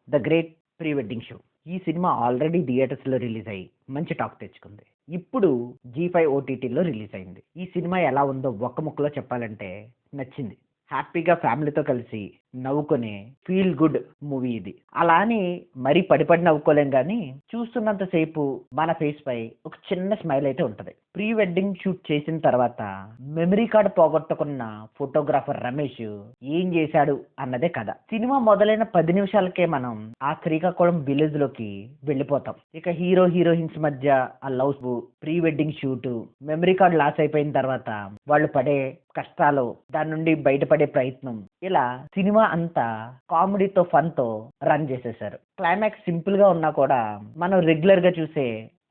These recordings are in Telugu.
The great pre wedding show. ఈ సినిమా ఆల్రెడీ థియేటర్స్లో రిలీజ్ అయ్యి మంచి టాక్ తెచ్చుకుంది. ఇప్పుడు G5 ఓటీటీలో రిలీజ్ అయింది. ఈ సినిమా ఎలా ఉందో ఒక్క ముక్కలో చెప్పాలంటే నచ్చింది. హ్యాపీగా ఫ్యామిలీతో కలిసి నవ్వుకునే ఫీల్ గుడ్ మూవీ ఇది. అలా అని మరీ పడి నవ్వుకోలేం కానీ చూస్తున్నంతసేపు మన ఫేస్ పై ఒక చిన్న స్మైల్ అయితే ఉంటది. ప్రీ వెడ్డింగ్ షూట్ చేసిన తర్వాత మెమరీ కార్డ్ పోగొట్టుకున్న ఫోటోగ్రాఫర్ రమేష్ ఏం చేశాడు అన్నదే కథ. సినిమా మొదలైన 10 నిమిషాలకే మనం ఆ శ్రీకాకుళం విలేజ్ లోకి వెళ్ళిపోతాం. ఇక హీరో హీరోయిన్స్ మధ్య ఆ love, pre wedding shoot, memory card loss అయిపోయిన తర్వాత వాళ్ళు పడే కష్టాలు, దాని నుండి బయటపడే ప్రయత్నం, ఇలా సినిమా అంతా కామెడీతో ఫన్ తో రన్ చేసేసారు. క్లైమాక్స్ సింపుల్ గా ఉన్నా కూడా మనం రెగ్యులర్ గా చూసే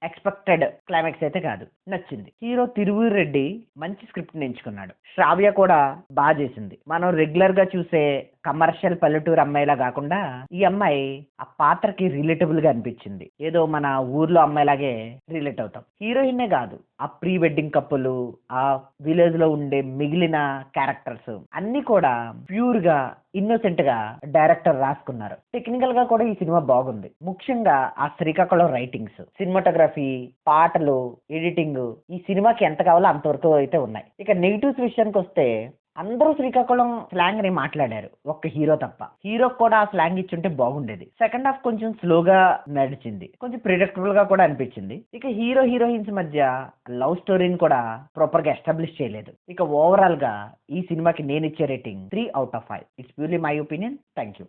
ఎక్స్పెక్టెడ్ క్లైమాక్స్ అయితే కాదు. నచ్చింది. హీరో తిరువూరు రెడ్డి మంచి స్క్రిప్ట్ ని ఎంచుకున్నాడు. శ్రావ్య కూడా బాగా చేసింది. మనం రెగ్యులర్ గా చూసే కమర్షియల్ పల్లెటూరు అమ్మాయిలా కాకుండా ఈ అమ్మాయి ఆ పాత్రకి రిలేటబుల్ గా అనిపించింది. ఏదో మన ఊర్లో అమ్మాయిలాగే రిలేట్ అవుతాం. హీరోయిన్నే కాదు, ఆ ప్రీ వెడ్డింగ్ కప్పులు, ఆ విలేజ్ లో ఉండే మిగిలిన క్యారెక్టర్స్ అన్ని కూడా ప్యూర్ గా ఇన్నోసెంట్ గా డైరెక్టర్ రాసుకున్నారు. టెక్నికల్ గా కూడా ఈ సినిమా బాగుంది. ముఖ్యంగా ఆ శ్రీకాకుళం రైటింగ్స్, సినిమాటోగ్రఫీ, పాటలు, ఎడిటింగ్ ఈ సినిమాకి ఎంత కావాలో అంతవరకు అయితే ఉన్నాయి. ఇక నెగిటివ్స్ విషయానికి వస్తే అందరూ శ్రీకాకుళం స్లాంగ్ ని మాట్లాడారు, ఒక్క హీరో తప్ప. హీరో కూడా ఆ స్లాంగ్ ఇచ్చుంటే బాగుండేది. సెకండ్ హాఫ్ కొంచెం స్లోగా నడిచింది, కొంచెం ప్రిడిక్టబుల్ గా కూడా అనిపించింది. ఇక హీరో హీరోయిన్స్ మధ్య లవ్ స్టోరీని కూడా ప్రాపర్ గా ఎస్టాబ్లిష్ చేయలేదు. ఇక ఓవరాల్ గా ఈ సినిమాకి నేను ఇచ్చే rating 3/5. It's purely my opinion. Thank you.